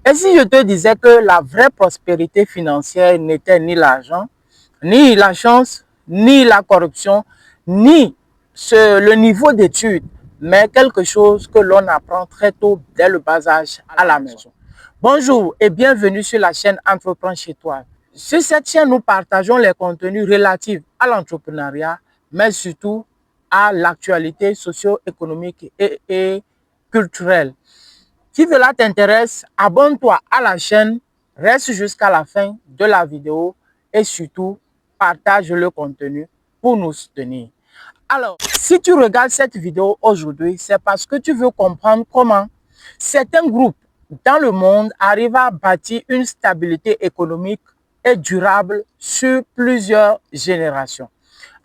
Et si je te disais que la vraie prospérité financière n'était ni l'argent, ni la chance, ni la corruption, ni le niveau d'études, mais quelque chose que l'on apprend très tôt dès le bas âge à la maison. Bonjour et bienvenue sur la chaîne Entreprends chez toi. Sur cette chaîne, nous partageons les contenus relatifs à l'entrepreneuriat, mais surtout à l'actualité socio-économique et culturelle. Si cela t'intéresse, abonne-toi à la chaîne, reste jusqu'à la fin de la vidéo et surtout partage le contenu pour nous soutenir. Alors, si tu regardes cette vidéo aujourd'hui, c'est parce que tu veux comprendre comment certains groupes dans le monde arrivent à bâtir une stabilité économique et durable sur plusieurs générations.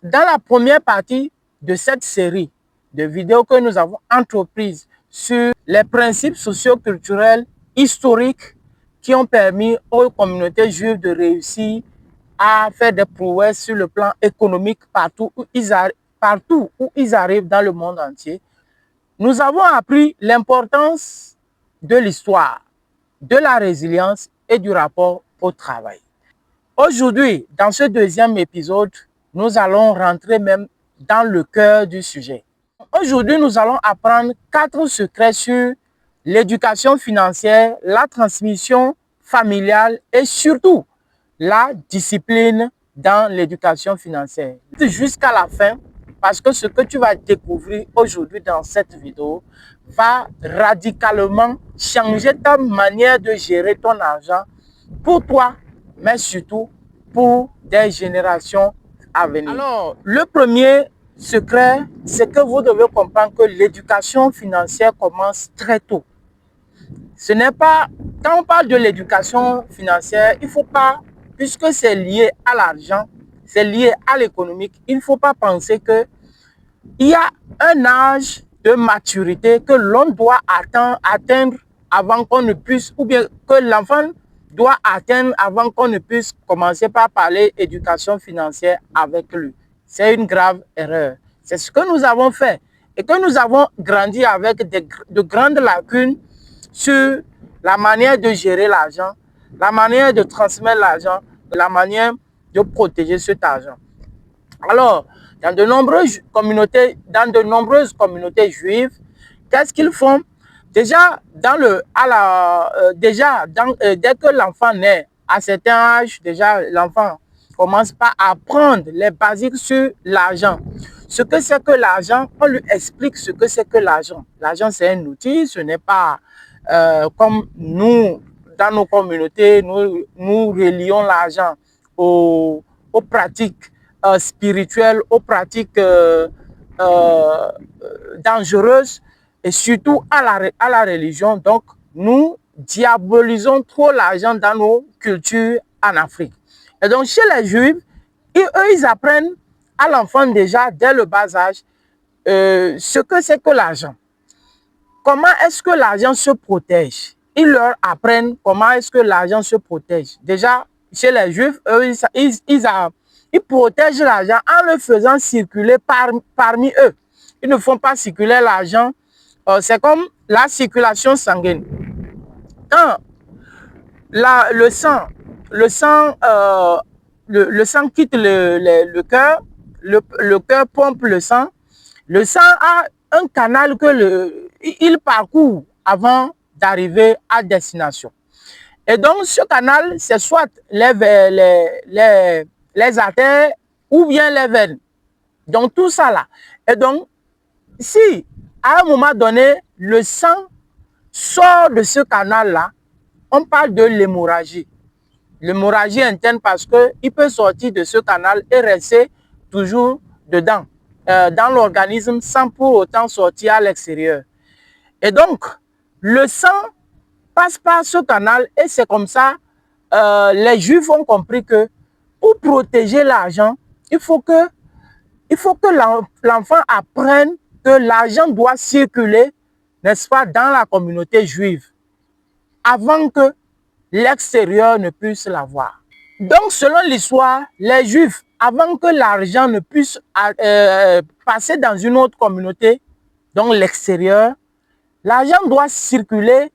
Dans la première partie de cette série de vidéos que nous avons entreprises sur les principes socio-culturels historiques qui ont permis aux communautés juives de réussir à faire des prouesses sur le plan économique partout où ils arrivent dans le monde entier, nous avons appris l'importance de l'histoire, de la résilience et du rapport au travail. Aujourd'hui, dans ce deuxième épisode, nous allons rentrer même dans le cœur du sujet. Aujourd'hui, nous allons apprendre 4 secrets sur l'éducation financière, la transmission familiale et surtout la discipline dans l'éducation financière. Jusqu'à la fin, parce que ce que tu vas découvrir aujourd'hui dans cette vidéo va radicalement changer ta manière de gérer ton argent pour toi, mais surtout pour des générations à venir. Alors, le premier secret, c'est que vous devez comprendre que l'éducation financière commence très tôt. Ce n'est pas, quand on parle de l'éducation financière, il ne faut pas, puisque c'est lié à l'argent, c'est lié à l'économique, il ne faut pas penser qu'il y a un âge de maturité que l'on doit atteindre avant qu'on ne puisse, ou bien que l'enfant doit atteindre avant qu'on ne puisse commencer par parler éducation financière avec lui. C'est une grave erreur. C'est ce que nous avons fait et que nous avons grandi avec de grandes lacunes sur la manière de gérer l'argent, la manière de transmettre l'argent, la manière de protéger cet argent. Alors, dans de nombreuses communautés juives, qu'est-ce qu'ils font? Déjà, dès que l'enfant naît, à certain âge, déjà l'enfant commence par apprendre les basiques sur l'argent. Ce que c'est que l'argent, on lui explique ce que c'est que l'argent. L'argent, c'est un outil, ce n'est pas comme nous, dans nos communautés, nous relions l'argent aux pratiques spirituelles, aux pratiques dangereuses et surtout à la religion. Donc, nous diabolisons trop l'argent dans nos cultures en Afrique. Et donc, chez les Juifs, eux, ils apprennent à l'enfant déjà, dès le bas âge, ce que c'est que l'argent. Comment est-ce que l'argent se protège? Ils leur apprennent comment est-ce que l'argent se protège. Déjà, chez les Juifs, eux, ils protègent l'argent en le faisant circuler parmi eux. Ils ne font pas circuler l'argent. C'est comme la circulation sanguine. Quand le sang quitte le cœur, le cœur pompe le sang. Le sang a un canal il parcourt avant d'arriver à destination. Et donc, ce canal, c'est soit les artères ou bien les veines. Donc, tout ça là. Et donc, si à un moment donné, le sang sort de ce canal-là, on parle de l'hémorragie. L'hémorragie interne parce qu'il peut sortir de ce canal et rester toujours dedans, dans l'organisme, sans pour autant sortir à l'extérieur. Et donc, le sang passe par ce canal et c'est comme ça, les Juifs ont compris que pour protéger l'argent, il faut que l'enfant apprenne que l'argent doit circuler, n'est-ce pas, dans la communauté juive, avant que l'extérieur ne puisse l'avoir. Donc, selon l'histoire, les Juifs, avant que l'argent ne puisse passer dans une autre communauté, donc l'extérieur, l'argent doit circuler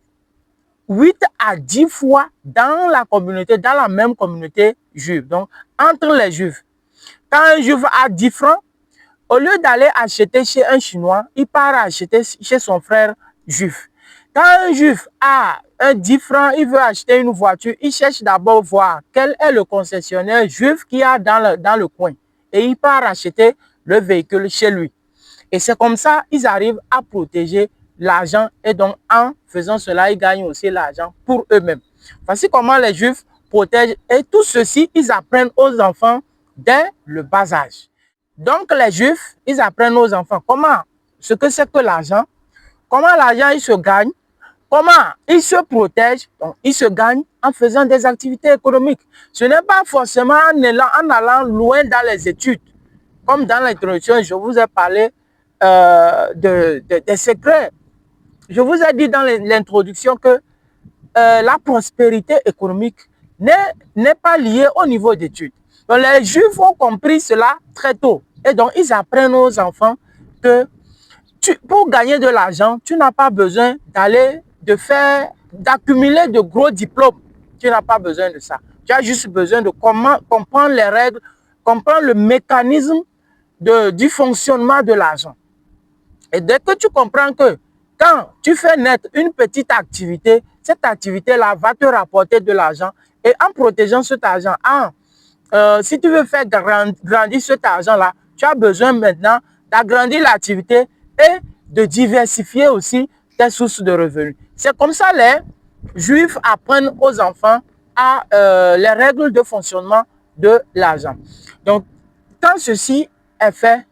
8 à 10 fois dans la communauté, dans la même communauté juive. Donc, entre les juifs. Quand un juif a 10 francs, au lieu d'aller acheter chez un Chinois, il part acheter chez son frère juif. Quand un juif a 10 francs, il veut acheter une voiture, il cherche d'abord voir quel est le concessionnaire juif qu'il y a dans le coin. Et il part acheter le véhicule chez lui. Et c'est comme ça qu'ils arrivent à protéger l'argent. Et donc, en faisant cela, ils gagnent aussi l'argent pour eux-mêmes. Voici comment les Juifs protègent. Et tout ceci, ils apprennent aux enfants dès le bas âge. Donc, les Juifs, ils apprennent aux enfants ce que c'est que l'argent, comment l'argent, il se gagne, comment ils se protègent. Donc, ils se gagnent en faisant des activités économiques. Ce n'est pas forcément en allant loin dans les études. Comme dans l'introduction, je vous ai parlé des secrets. Je vous ai dit dans l'introduction que la prospérité économique n'est pas liée au niveau d'études. Donc les Juifs ont compris cela très tôt. Et donc ils apprennent aux enfants que pour gagner de l'argent, tu n'as pas besoin d'accumuler de gros diplômes. Tu n'as pas besoin de ça. Tu as juste besoin de comprendre les règles, comprendre le mécanisme du fonctionnement de l'argent. Et dès que tu comprends que quand tu fais naître une petite activité, cette activité-là va te rapporter de l'argent. Et en protégeant cet argent, si tu veux faire grandir cet argent-là, tu as besoin maintenant d'agrandir l'activité et de diversifier aussi tes sources de revenus. C'est comme ça les Juifs apprennent aux enfants les règles de fonctionnement de l'argent. Donc, quand ceci est fait,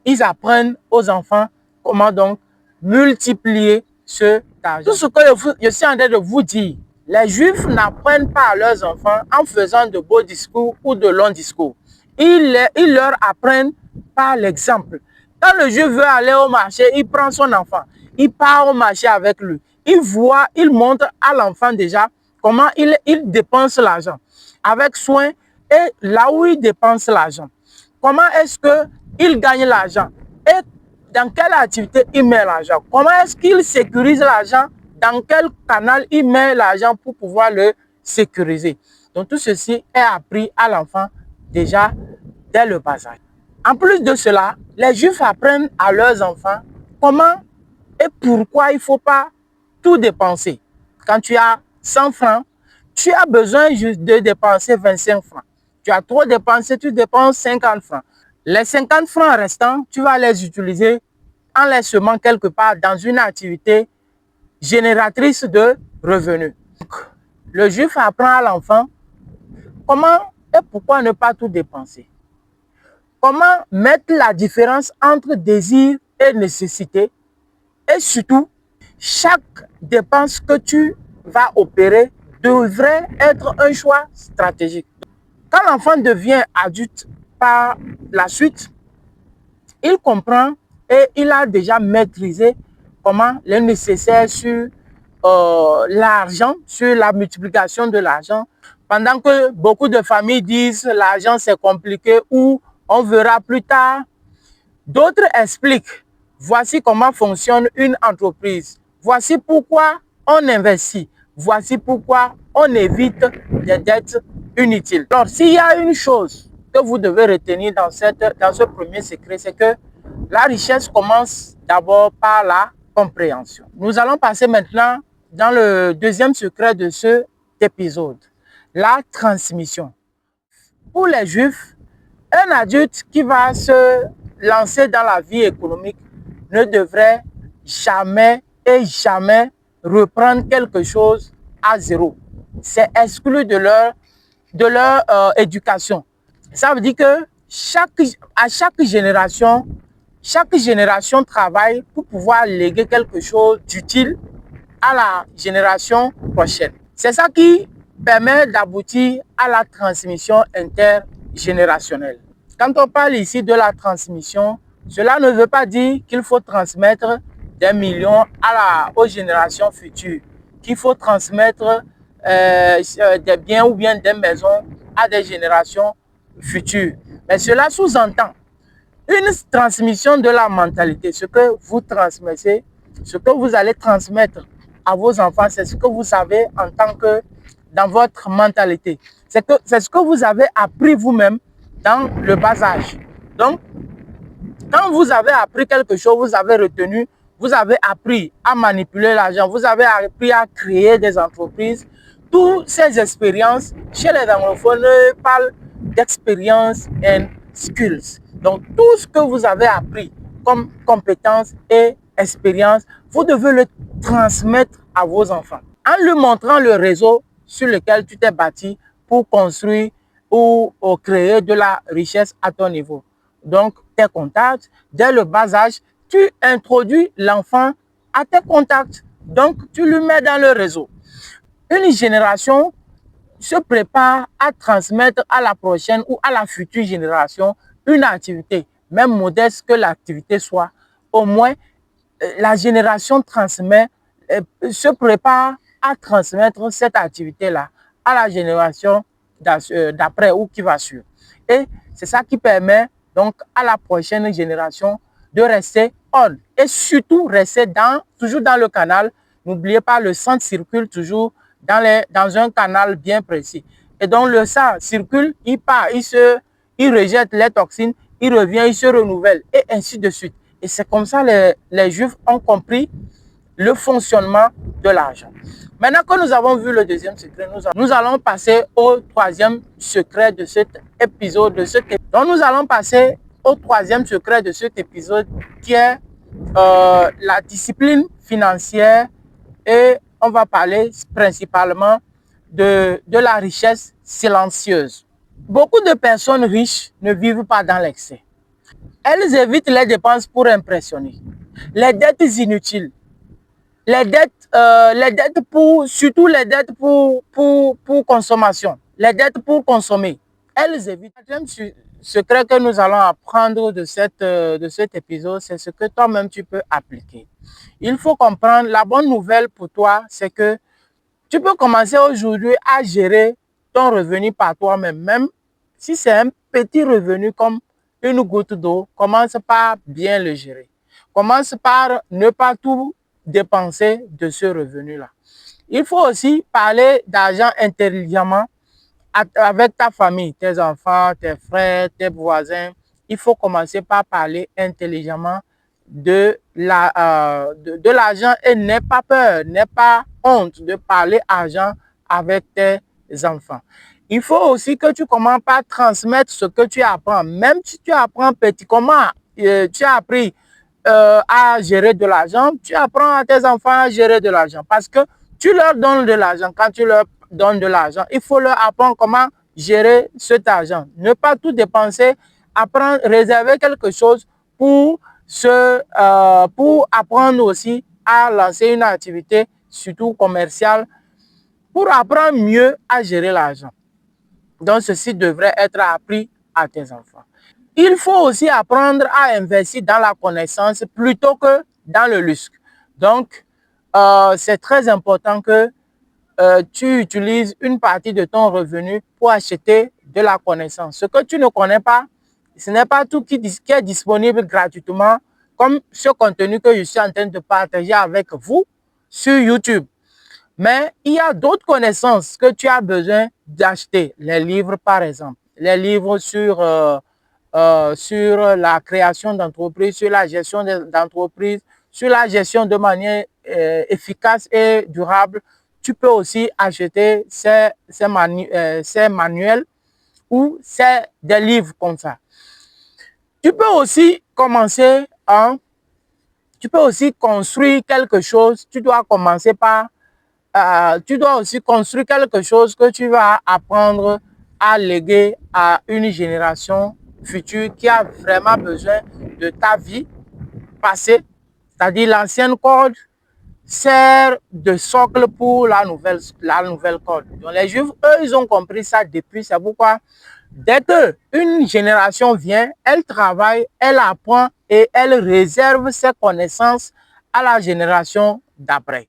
ils apprennent aux enfants comment donc multiplier cet argent. Tout ce que je suis en train de vous dire, les Juifs n'apprennent pas à leurs enfants en faisant de beaux discours ou de longs discours. Ils leur apprennent par l'exemple. Quand le Juif veut aller au marché, il prend son enfant, il part au marché avec lui. Il montre à l'enfant déjà comment il dépense l'argent avec soin et là où il dépense l'argent. Comment est-ce qu'il gagne l'argent et dans quelle activité il met l'argent? Comment est-ce qu'il sécurise l'argent? Dans quel canal il met l'argent pour pouvoir le sécuriser? Donc tout ceci est appris à l'enfant déjà dès le bas âge. En plus de cela, les Juifs apprennent à leurs enfants comment et pourquoi il ne faut pas tout dépenser. Quand tu as 100 francs, tu as besoin juste de dépenser 25 francs. Tu as trop dépensé, tu dépenses 50 francs. Les 50 francs restants, tu vas les utiliser en les semant quelque part dans une activité génératrice de revenus. Donc, le Juif apprend à l'enfant comment et pourquoi ne pas tout dépenser. Comment mettre la différence entre désir et nécessité. Et surtout, chaque dépense que tu vas opérer devrait être un choix stratégique. Quand l'enfant devient adulte par la suite, il comprend et il a déjà maîtrisé comment le nécessaire sur l'argent, sur la multiplication de l'argent. Pendant que beaucoup de familles disent l'argent c'est compliqué ou on verra plus tard, d'autres expliquent voici comment fonctionne une entreprise, voici pourquoi on investit, voici pourquoi on évite des dettes inutiles. Alors s'il y a une chose que vous devez retenir dans ce premier secret, c'est que la richesse commence d'abord par la compréhension. Nous allons passer maintenant dans le deuxième secret de cet épisode, la transmission. Pour les Juifs, un adulte qui va se lancer dans la vie économique ne devrait jamais reprendre quelque chose à zéro. C'est exclu de leur éducation. Ça veut dire que chaque génération travaille pour pouvoir léguer quelque chose d'utile à la génération prochaine. C'est ça qui permet d'aboutir à la transmission intergénérationnelle. Quand on parle ici de la transmission, cela ne veut pas dire qu'il faut transmettre des millions aux générations futures, qu'il faut transmettre des biens ou bien des maisons à des générations futures. Mais cela sous-entend une transmission de la mentalité, ce que vous transmettez, ce que vous allez transmettre à vos enfants, c'est ce que vous savez en tant que dans votre mentalité. C'est ce que vous avez appris vous-même dans le bas âge. Donc, quand vous avez appris quelque chose, vous avez retenu, vous avez appris à manipuler l'argent, vous avez appris à créer des entreprises. Toutes ces expériences, chez les anglophones, parlent d'expérience and skills. Donc, tout ce que vous avez appris comme compétences et expérience, vous devez le transmettre à vos enfants. En lui montrant le réseau sur lequel tu t'es bâti pour construire ou créer de la richesse à ton niveau. Donc, tes contacts, dès le bas âge, tu introduis l'enfant à tes contacts. Donc, tu lui mets dans le réseau. Une génération se prépare à transmettre à la prochaine ou à la future génération une activité, même modeste que l'activité soit. Au moins, la génération transmet, se prépare à transmettre cette activité-là à la génération d'après ou qui va suivre. Et c'est ça qui permet donc à la prochaine génération de rester on et surtout rester toujours dans le canal. N'oubliez pas, le sang circule toujours dans un canal bien précis. Et donc le sang circule, il part, il rejette les toxines, il revient, il se renouvelle et ainsi de suite. Et c'est comme ça les Juifs ont compris le fonctionnement de l'argent. Maintenant que nous avons vu le deuxième secret, nous allons passer au troisième secret de cet épisode. Donc nous allons passer au troisième secret de cet épisode qui est la discipline financière, et on va parler principalement de la richesse silencieuse. Beaucoup de personnes riches ne vivent pas dans l'excès. Elles évitent les dépenses pour impressionner, les dettes inutiles, les dettes surtout les dettes pour consommation, les dettes pour consommer. Elles évitent. Le troisième secret que nous allons apprendre de cet épisode, c'est ce que toi-même tu peux appliquer. Il faut comprendre, la bonne nouvelle pour toi, c'est que tu peux commencer aujourd'hui à gérer ton revenu par toi-même. Même si c'est un petit revenu comme une goutte d'eau, commence par bien le gérer. Commence par ne pas tout dépenser de ce revenu-là. Il faut aussi parler d'argent intelligemment avec ta famille, tes enfants, tes frères, tes voisins. Il faut commencer par parler intelligemment de l'argent et n'aie pas peur, n'aie pas honte de parler argent avec tes enfants. Il faut aussi que tu commences par transmettre ce que tu apprends. Même si tu apprends petit, comment tu as appris à gérer de l'argent, tu apprends à tes enfants à gérer de l'argent parce que tu leur donnes de l'argent. Quand tu leur donnes de l'argent, il faut leur apprendre comment gérer cet argent. Ne pas tout dépenser, apprendre, réserver quelque chose pour apprendre aussi à lancer une activité, surtout commerciale, pour apprendre mieux à gérer l'argent. Donc, ceci devrait être appris à tes enfants. Il faut aussi apprendre à investir dans la connaissance plutôt que dans le luxe. Donc, c'est très important que tu utilises une partie de ton revenu pour acheter de la connaissance. Ce que tu ne connais pas, ce n'est pas tout qui est disponible gratuitement, comme ce contenu que je suis en train de partager avec vous sur YouTube. Mais il y a d'autres connaissances que tu as besoin d'acheter. Les livres, par exemple. Les livres sur la création d'entreprises, sur la gestion d'entreprises, sur la gestion de manière efficace et durable. Tu peux aussi acheter ces manuels ou des livres comme ça. Tu peux aussi commencer tu peux aussi construire quelque chose. Tu dois commencer par tu dois aussi construire quelque chose que tu vas apprendre à léguer à une génération future qui a vraiment besoin de ta vie passée. C'est-à-dire l'ancienne corde sert de socle pour la nouvelle corde. Donc les Juifs, eux, ils ont compris ça depuis. C'est pourquoi dès qu'une génération vient, elle travaille, elle apprend et elle réserve ses connaissances à la génération d'après.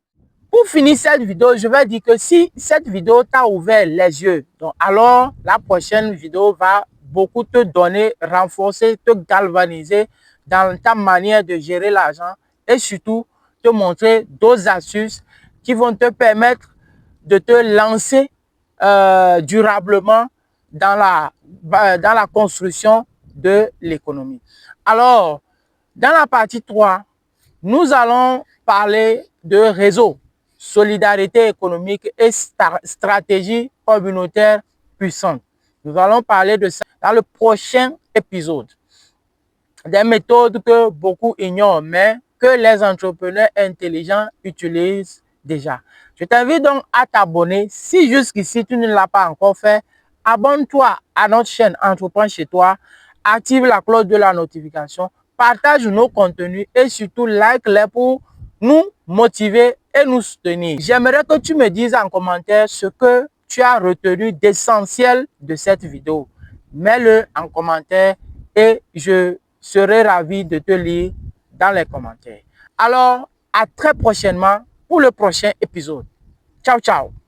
Pour finir cette vidéo, je vais dire que si cette vidéo t'a ouvert les yeux, donc alors la prochaine vidéo va beaucoup te donner, renforcer, te galvaniser dans ta manière de gérer l'argent et surtout te montrer d'autres astuces qui vont te permettre de te lancer durablement dans la construction de l'économie. Alors, dans la partie 3, nous allons parler de réseau, solidarité économique et stratégie communautaire puissante. Nous allons parler de ça dans le prochain épisode. Des méthodes que beaucoup ignorent, mais que les entrepreneurs intelligents utilisent déjà. Je t'invite donc à t'abonner. Si jusqu'ici tu ne l'as pas encore fait, abonne-toi à notre chaîne Entreprends chez toi, active la cloche de la notification, partage nos contenus et surtout like-les pour nous motiver et nous soutenir. J'aimerais que tu me dises en commentaire ce que tu as retenu d'essentiel de cette vidéo. Mets-le en commentaire et je serai ravi de te lire dans les commentaires. Alors, à très prochainement pour le prochain épisode. Ciao, ciao.